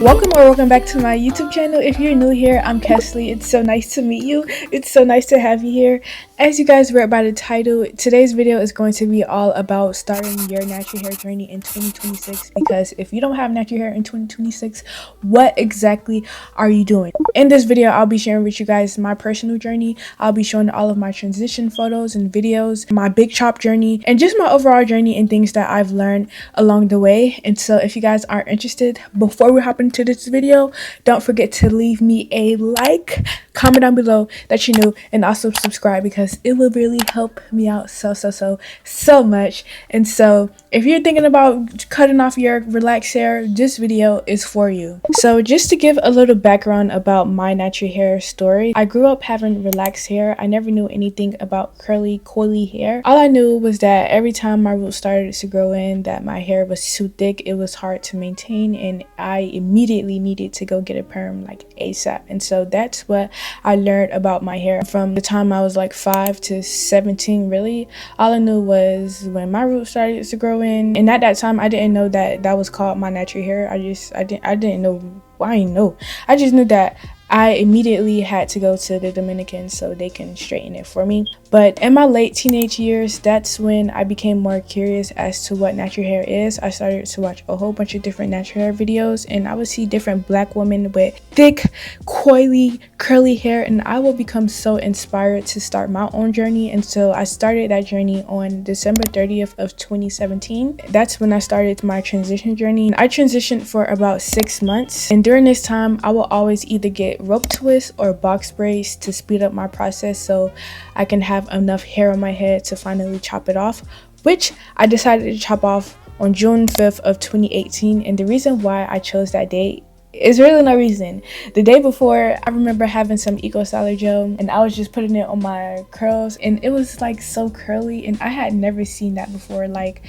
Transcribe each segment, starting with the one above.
Welcome back to my YouTube channel. If you're new here, I'm Kesley. It's so nice to meet you. It's so nice to have you here. As you guys read by the title, today's video is going to be all about starting your natural hair journey in 2026, because if you don't have natural hair in 2026, what exactly are you doing? In this video, I'll be sharing with you guys my personal journey. I'll be showing all of my transition photos and videos, my big chop journey, and just my overall journey and things that I've learned along the way. And so if you guys are interested, before we hop into this video, don't forget to leave me a like, comment down below that you're new, and also subscribe, because it will really help me out so much. And so if you're thinking about cutting off your relaxed hair, this video is for you. So just to give a little background about my natural hair story, I grew up having relaxed hair. I never knew anything about curly, coily hair. All I knew was that every time my roots started to grow in, that my hair was too thick, it was hard to maintain, and I immediately needed to go get a perm like ASAP. And so that's what I learned about my hair from the time I was like 5 to 17. Really, all I knew was when my roots started to grow in, and at that time I didn't know that that was called my natural hair. I didn't know. I didn't know. I just knew that I immediately had to go to the Dominican so they can straighten it for me. But in my late teenage years, that's when I became more curious as to what natural hair is. I started to watch a whole bunch of different natural hair videos, and I would see different black women with thick, coily, curly hair, and I will become so inspired to start my own journey. And so I started that journey on December 30th of 2017. That's when I started my transition journey. I transitioned for about 6 months, and during this time, I will always either get rope twists or box braids to speed up my process so I can have enough hair on my head to finally chop it off, which I decided to chop off on June 5th of 2018. And the reason why I chose that date is really no reason. The day before, I remember having some Eco Styler gel, and I was just putting it on my curls, and it was like so curly, and I had never seen that before. Like,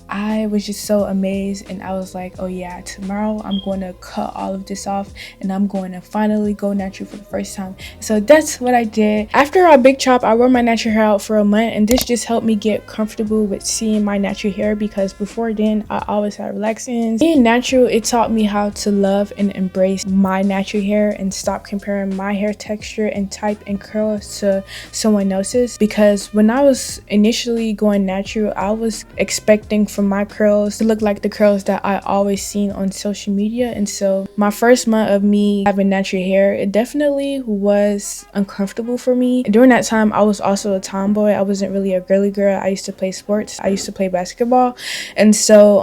I was just so amazed, and I was like, oh yeah, tomorrow I'm going to cut all of this off and I'm going to finally go natural for the first time. So that's what I did. After our big chop, I wore my natural hair out for a month, and this just helped me get comfortable with seeing my natural hair, because before then I always had relaxed ends. Being natural, it taught me how to love and embrace my natural hair and stop comparing my hair texture and type and curls to someone else's, because when I was initially going natural, I was expecting for my curls to look like the curls that I always seen on social media. And so my first month of me having natural hair, it definitely was uncomfortable for me. During that time, I was also a tomboy. I wasn't really a girly girl. I used to play sports. I used to play basketball, and so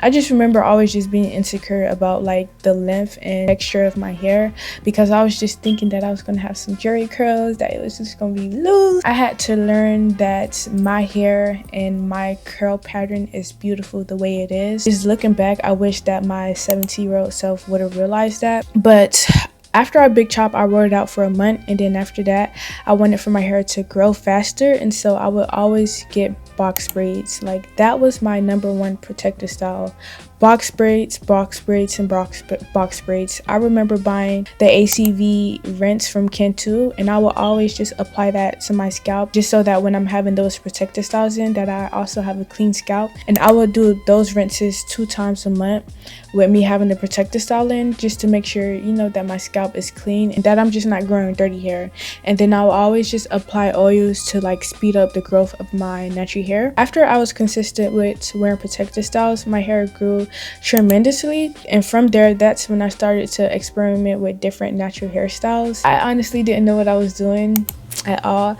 I just remember always just being insecure about like the length and texture of my hair, because I was just thinking that I was going to have some jerry curls, that it was just going to be loose. I had to learn that my hair and my curl pattern is beautiful the way it is. Just looking back, I wish that my 17-year-old self would have realized that. But after our big chop, I wore it out for a month, and then after that, I wanted for my hair to grow faster, and so I would always get box braids. Like, that was my number one protective style. Box braids, and box braids. I remember buying the ACV rinse from Cantu, and I will always just apply that to my scalp, just so that when I'm having those protective styles in, that I also have a clean scalp. And I will do those rinses 2 times a month with me having the protective style in, just to make sure, you know, that my scalp is clean and that I'm just not growing dirty hair. And then I will always just apply oils to like speed up the growth of my natural hair. After I was consistent with wearing protective styles, my hair grew tremendously, and from there, that's when I started to experiment with different natural hairstyles. I honestly didn't know what I was doing at all.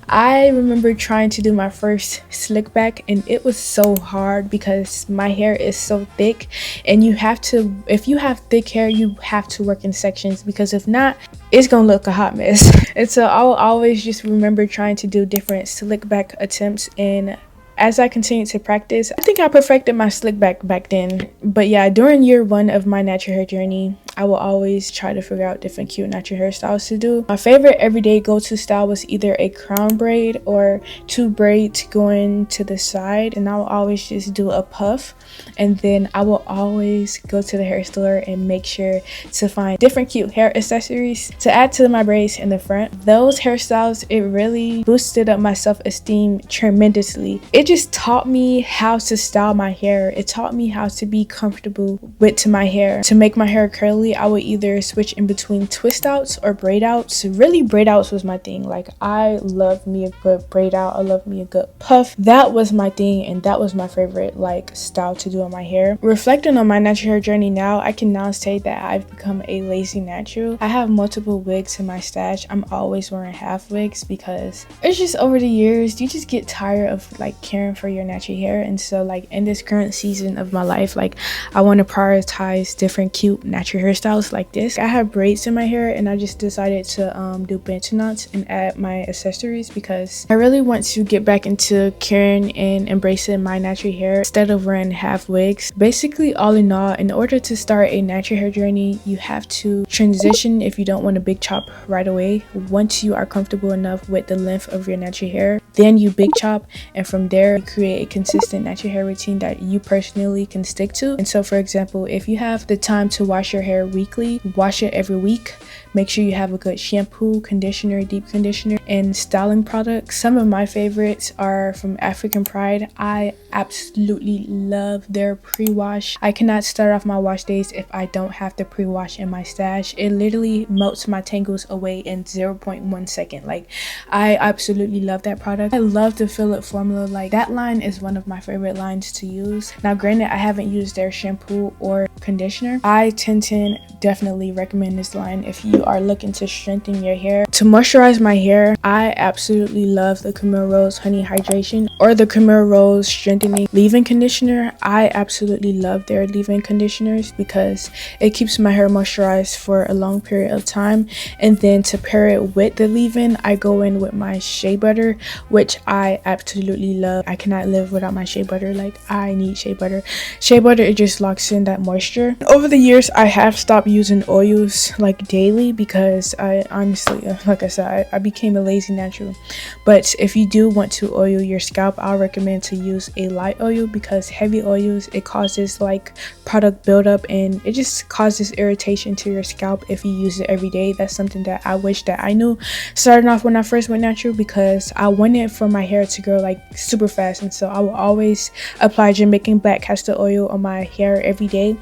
I remember trying to do my first slick back, and it was so hard because my hair is so thick, and you have to, if you have thick hair, you have to work in sections, because if not, it's gonna look a hot mess. And so I'll always just remember trying to do different slick back attempts, and as I continued to practice, I think I perfected my slick back then. But yeah, during year 1 of my natural hair journey, I will always try to figure out different cute natural hairstyles to do. My favorite everyday go-to style was either a crown braid or 2 braids going to the side, and I will always just do a puff. And then I will always go to the hair store and make sure to find different cute hair accessories to add to my braids in the front. Those hairstyles, it really boosted up my self-esteem tremendously. It just taught me how to style my hair. It taught me how to be comfortable with my hair. To make my hair curly, I would either switch in between twist outs or braid outs. Really, braid outs was my thing. Like, I love me a good braid out. I love me a good puff. That was my thing, and that was my favorite like style to do on my hair. Reflecting on my natural hair journey now, I can now say that I've become a lazy natural. I have multiple wigs in my stash. I'm always wearing half wigs because it's just over the years you just get tired of like caring for your natural hair. And so like in this current season of my life, like I want to prioritize different cute natural hairstyles like this. I have braids in my hair, and I just decided to do bento knots and add my accessories because I really want to get back into caring and embracing my natural hair instead of wearing half wigs. Basically, all in all, in order to start a natural hair journey, you have to transition if you don't want a big chop right away. Once you are comfortable enough with the length of your natural hair, then you big chop, and from there you create a consistent natural hair routine that you personally can stick to. And so for example, if you have the time to wash your hair weekly, wash it every week. Make sure you have a good shampoo, conditioner, deep conditioner, and styling products. Some of my favorites are from African Pride. I absolutely love their pre-wash. I cannot start off my wash days if I don't have the pre-wash in my stash. It literally melts my tangles away in 0.1 second. Like, I absolutely love that product. I love the Fill It formula. Like, that line is one of my favorite lines to use. Now granted, I haven't used their shampoo or conditioner. I 10/10 definitely recommend this line if you are looking to strengthen your hair. To moisturize my hair, I absolutely love the Camille Rose Honey Hydration or the Camille Rose Strengthening Leave-In Conditioner. I absolutely love their leave-in conditioners because it keeps my hair moisturized for a long period of time. And then to pair it with the leave-in, I go in with my shea butter, which I absolutely love. I cannot live without my shea butter. Like, I need shea butter. Shea butter, it just locks in that moisture. Over the years, I have stopped using oils like daily because I honestly, like I said, I became a lazy natural. But if you do want to oil your scalp, I'll recommend to use a light oil because heavy oils, it causes like product buildup and it just causes irritation to your scalp if you use it every day. That's something that I wish that I knew starting off when I first went natural because I wanted for my hair to grow like super fast. And so I will always apply Jamaican black castor oil on my hair every day.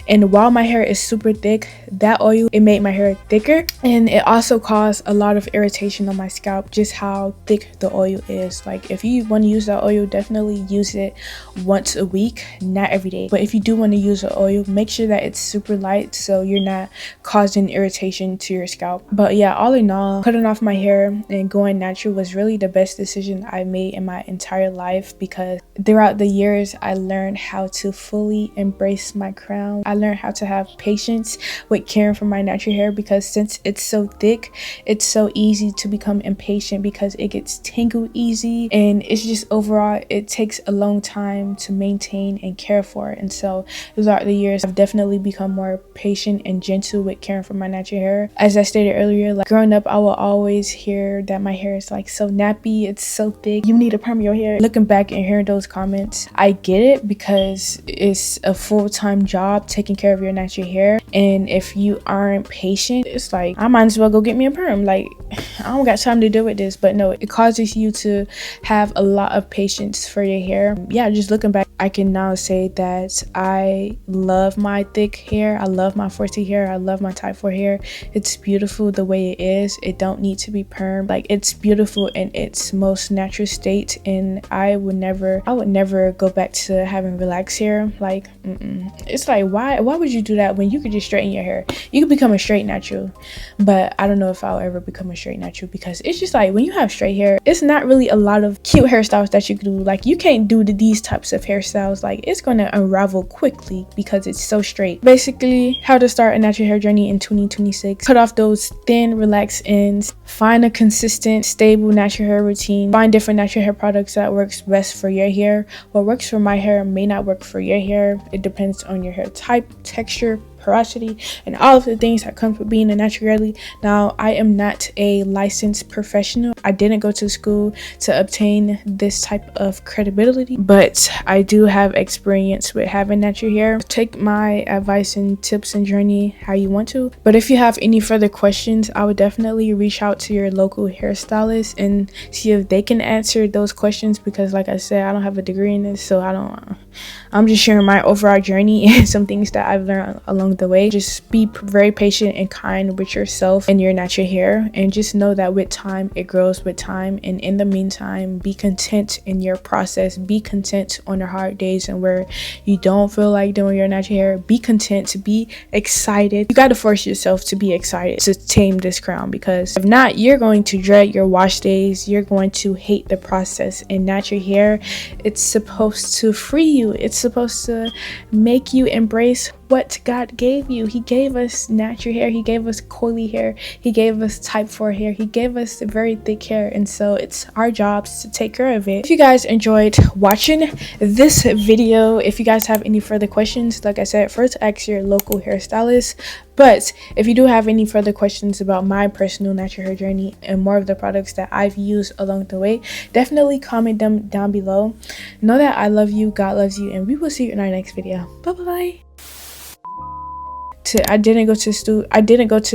And while my hair is super thick, that oil, it made my hair thicker, and it also caused a lot of irritation on my scalp just how thick the oil is. Like, if you want to use that oil, definitely use it once a week, not every day. But if you do want to use the oil, make sure that it's super light so you're not causing irritation to your scalp. But yeah, all in all, cutting off my hair and going natural was really the best decision I made in my entire life because throughout the years I learned how to fully embrace my crown. I learned how to have patience with caring for my natural hair because since it's so thick, it's so easy to become impatient because it gets tangled easy, and it's just overall it takes a long time to maintain and care for it. And so throughout the years I've definitely become more patient and gentle with caring for my natural hair. As I stated earlier, like growing up, I will always hear that my hair is like so nappy, it's so thick, you need to perm your hair. Looking back and hearing those comments, I get it because it's a full-time job taking care of your natural hair, and if you aren't patient, it's like I might as well go get me a perm. Like, I don't got time to deal with this. But no, it causes you to have a lot of patience for your hair. Yeah, just looking back, I can now say that I love my thick hair, I love my 4C hair, I love my type 4 hair. It's beautiful the way it is. It don't need to be permed. Like, it's beautiful in its most natural state, and I would never go back to having relaxed hair. Like, it's like, why would you do that when you could just straighten your hair? You could become a straight natural. But I don't know if I'll ever become a straight natural because it's just like when you have straight hair, it's not really a lot of cute hairstyles that you can do. Like, you can't do these types of hairstyles. Like, it's going to unravel quickly because it's so straight. Basically, how to start a natural hair journey in 2026. Cut off those thin, relaxed ends. Find a consistent, stable natural hair routine. Find different natural hair products that works best for your hair. What works for my hair may not work for your hair. It depends on your hair type, texture, porosity, and all of the things that come with being a natural girly. Now, I am not a licensed professional. I didn't go to school to obtain this type of credibility, but I do have experience with having natural hair. Take my advice and tips and journey how you want to. But if you have any further questions, I would definitely reach out to your local hairstylist and see if they can answer those questions, because like I said, I don't have a degree in this, so I'm just sharing my overall journey and some things that I've learned along the way. Just be very patient and kind with yourself and your natural hair, and just know that with time it grows with time. And in the meantime, be content in your process. Be content on the hard days and where you don't feel like doing your natural hair. Be content to be excited. You got to force yourself to be excited to tame this crown, because if not, you're going to dread your wash days. You're going to hate the process. And natural hair, it's supposed to free you. It's supposed to make you embrace what God gave you. He gave us natural hair. He gave us coily hair. He gave us type 4 hair. He gave us very thick hair, and so it's our jobs to take care of it. If you guys enjoyed watching this video, if you guys have any further questions, like I said, first ask your local hairstylist. But if you do have any further questions about my personal natural hair journey and more of the products that I've used along the way, definitely comment them down below. Know that I love you, God loves you, and we will see you in our next video. Bye bye. I didn't go to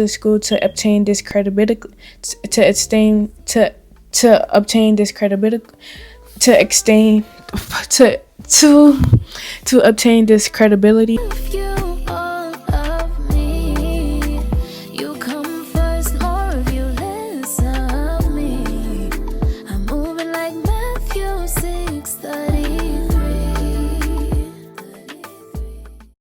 school to obtain this credibility, to obtain this credibility, to obtain this credibility.